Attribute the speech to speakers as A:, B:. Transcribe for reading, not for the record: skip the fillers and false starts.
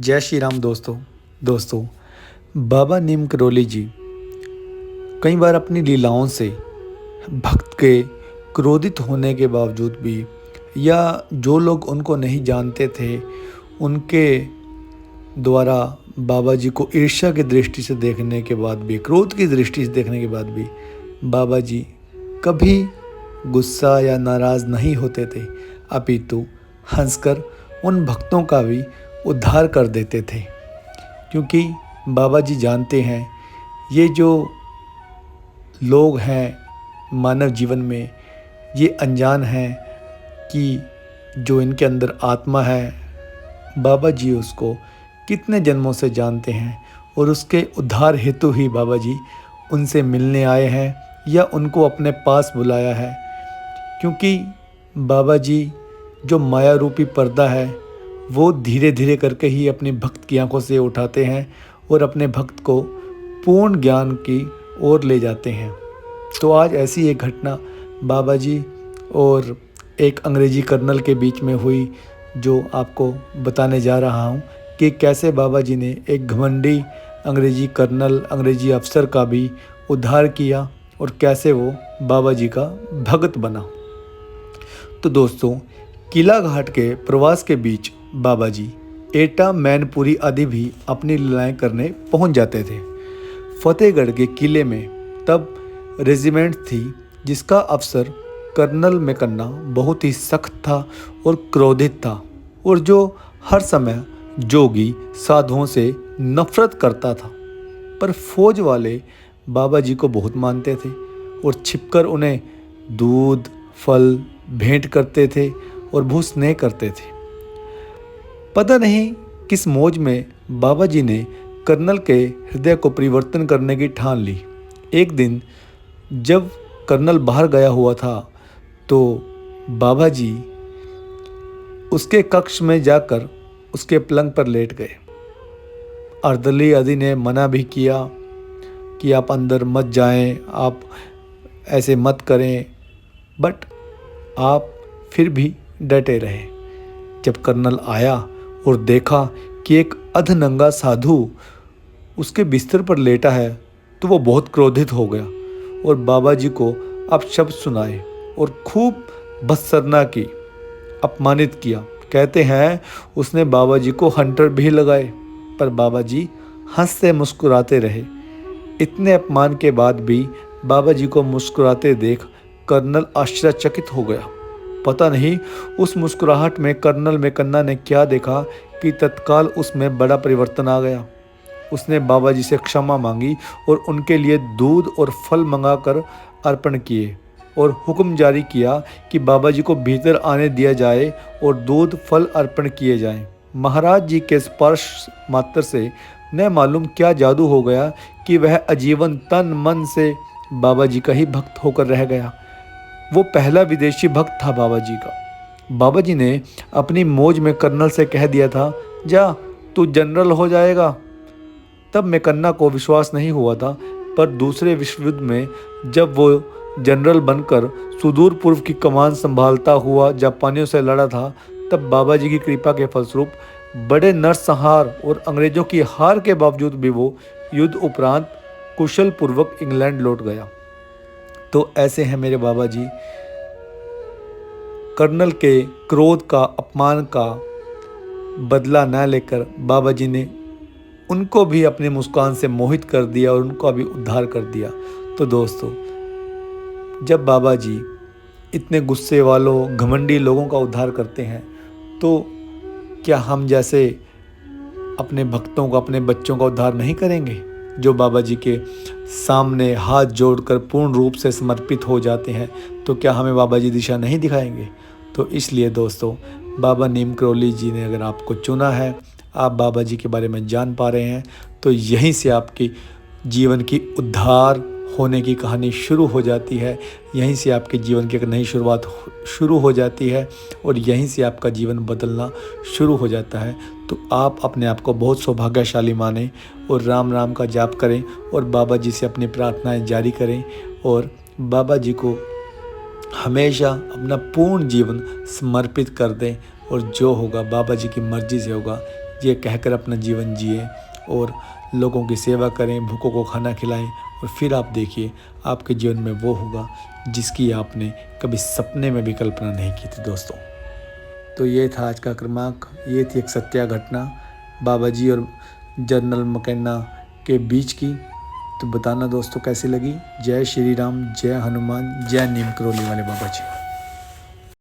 A: जय श्री राम दोस्तों। बाबा नीम करोली जी कई बार अपनी लीलाओं से भक्त के क्रोधित होने के बावजूद भी, या जो लोग उनको नहीं जानते थे उनके द्वारा बाबा जी को ईर्ष्या की दृष्टि से देखने के बाद भी, क्रोध की दृष्टि से देखने के बाद भी बाबा जी कभी गुस्सा या नाराज़ नहीं होते थे, अपितु हंसकर उन भक्तों का भी उद्धार कर देते थे। क्योंकि बाबा जी जानते हैं ये जो लोग हैं मानव जीवन में, ये अनजान हैं कि जो इनके अंदर आत्मा है, बाबा जी उसको कितने जन्मों से जानते हैं और उसके उद्धार हेतु ही बाबा जी उनसे मिलने आए हैं या उनको अपने पास बुलाया है। क्योंकि बाबा जी जो माया रूपी पर्दा है वो धीरे धीरे करके ही अपने भक्त की आंखों से उठाते हैं और अपने भक्त को पूर्ण ज्ञान की ओर ले जाते हैं। तो आज ऐसी एक घटना बाबा जी और एक अंग्रेजी कर्नल के बीच में हुई, जो आपको बताने जा रहा हूँ कि कैसे बाबा जी ने एक घमंडी अंग्रेजी कर्नल, अंग्रेजी अफसर का भी उद्धार किया और कैसे वो बाबा जी का भगत बना। तो दोस्तों, किला घाट के प्रवास के बीच बाबा जी एटा, मैनपुरी आदि भी अपनी लीलाएं करने पहुंच जाते थे। फतेहगढ़ के किले में तब रेजिमेंट थी जिसका अफसर कर्नल मैकन्ना बहुत ही सख्त था और क्रोधित था, और जो हर समय जोगी साधुओं से नफरत करता था। पर फौज वाले बाबा जी को बहुत मानते थे और छिपकर उन्हें दूध फल भेंट करते थे और बहुत स्नेह करते थे। पता नहीं किस मौज में बाबा जी ने कर्नल के हृदय को परिवर्तन करने की ठान ली। एक दिन जब कर्नल बाहर गया हुआ था तो बाबा जी उसके कक्ष में जाकर उसके पलंग पर लेट गए। अर्दली आदि ने मना भी किया कि आप अंदर मत जाएं, आप ऐसे मत करें, बट आप फिर भी डटे रहे। जब कर्नल आया और देखा कि एक अधनंगा साधु उसके बिस्तर पर लेटा है तो वो बहुत क्रोधित हो गया और बाबा जी को अपशब्द सुनाए और खूब भत्सना की, अपमानित किया। कहते हैं उसने बाबा जी को हंटर भी लगाए, पर बाबा जी हंसते मुस्कुराते रहे। इतने अपमान के बाद भी बाबा जी को मुस्कुराते देख कर्नल आश्चर्यचकित हो गया। पता नहीं उस मुस्कुराहट में कर्नल मैकन्ना ने क्या देखा कि तत्काल उसमें बड़ा परिवर्तन आ गया। उसने बाबा जी से क्षमा मांगी और उनके लिए दूध और फल मंगाकर अर्पण किए और हुक्म जारी किया कि बाबा जी को भीतर आने दिया जाए और दूध फल अर्पण किए जाएं। महाराज जी के स्पर्श मात्र से न मालूम क्या जादू हो गया कि वह आजीवन तन मन से बाबा जी का ही भक्त होकर रह गया। वो पहला विदेशी भक्त था बाबा जी का। बाबा जी ने अपनी मौज में कर्नल से कह दिया था, जा तू जनरल हो जाएगा। तब मैकन्ना को विश्वास नहीं हुआ था, पर दूसरे विश्व युद्ध में जब वो जनरल बनकर सुदूर पूर्व की कमान संभालता हुआ जापानियों से लड़ा था, तब बाबा जी की कृपा के फलस्वरूप बड़े नरसंहार और अंग्रेजों की हार के बावजूद भी वो युद्ध उपरांत कुशल पूर्वक इंग्लैंड लौट गया। तो ऐसे हैं मेरे बाबा जी। कर्नल के क्रोध का, अपमान का बदला न लेकर बाबा जी ने उनको भी अपनी मुस्कान से मोहित कर दिया और उनको भी उद्धार कर दिया। तो दोस्तों, जब बाबा जी इतने गुस्से वालों, घमंडी लोगों का उद्धार करते हैं, तो क्या हम जैसे अपने भक्तों को, अपने बच्चों का उद्धार नहीं करेंगे? जो बाबा जी के सामने हाथ जोड़कर पूर्ण रूप से समर्पित हो जाते हैं, तो क्या हमें बाबा जी दिशा नहीं दिखाएंगे? तो इसलिए दोस्तों, बाबा नीम करोली जी ने अगर आपको चुना है, आप बाबा जी के बारे में जान पा रहे हैं, तो यहीं से आपकी जीवन की उद्धार होने की कहानी शुरू हो जाती है। यहीं से आपके जीवन की एक नई शुरुआत शुरू हो जाती है और यहीं से आपका जीवन बदलना शुरू हो जाता है। तो आप अपने आप को बहुत सौभाग्यशाली मानें और राम राम का जाप करें और बाबा जी से अपनी प्रार्थनाएं जारी करें और बाबा जी को हमेशा अपना पूर्ण जीवन समर्पित कर दें और जो होगा बाबा जी की मर्ज़ी से होगा। ये कहकर अपना जीवन जिए और लोगों की सेवा करें, भूखों को खाना खिलाएं और फिर आप देखिए आपके जीवन में वो होगा जिसकी आपने कभी सपने में भी कल्पना नहीं की थी दोस्तों। तो ये था आज का क्रमांक, ये थी एक सत्य घटना बाबा जी और जनरल मकन्ना के बीच की। तो बताना दोस्तों कैसी लगी। जय श्री राम, जय हनुमान, जय नीम करौली वाले बाबा जी।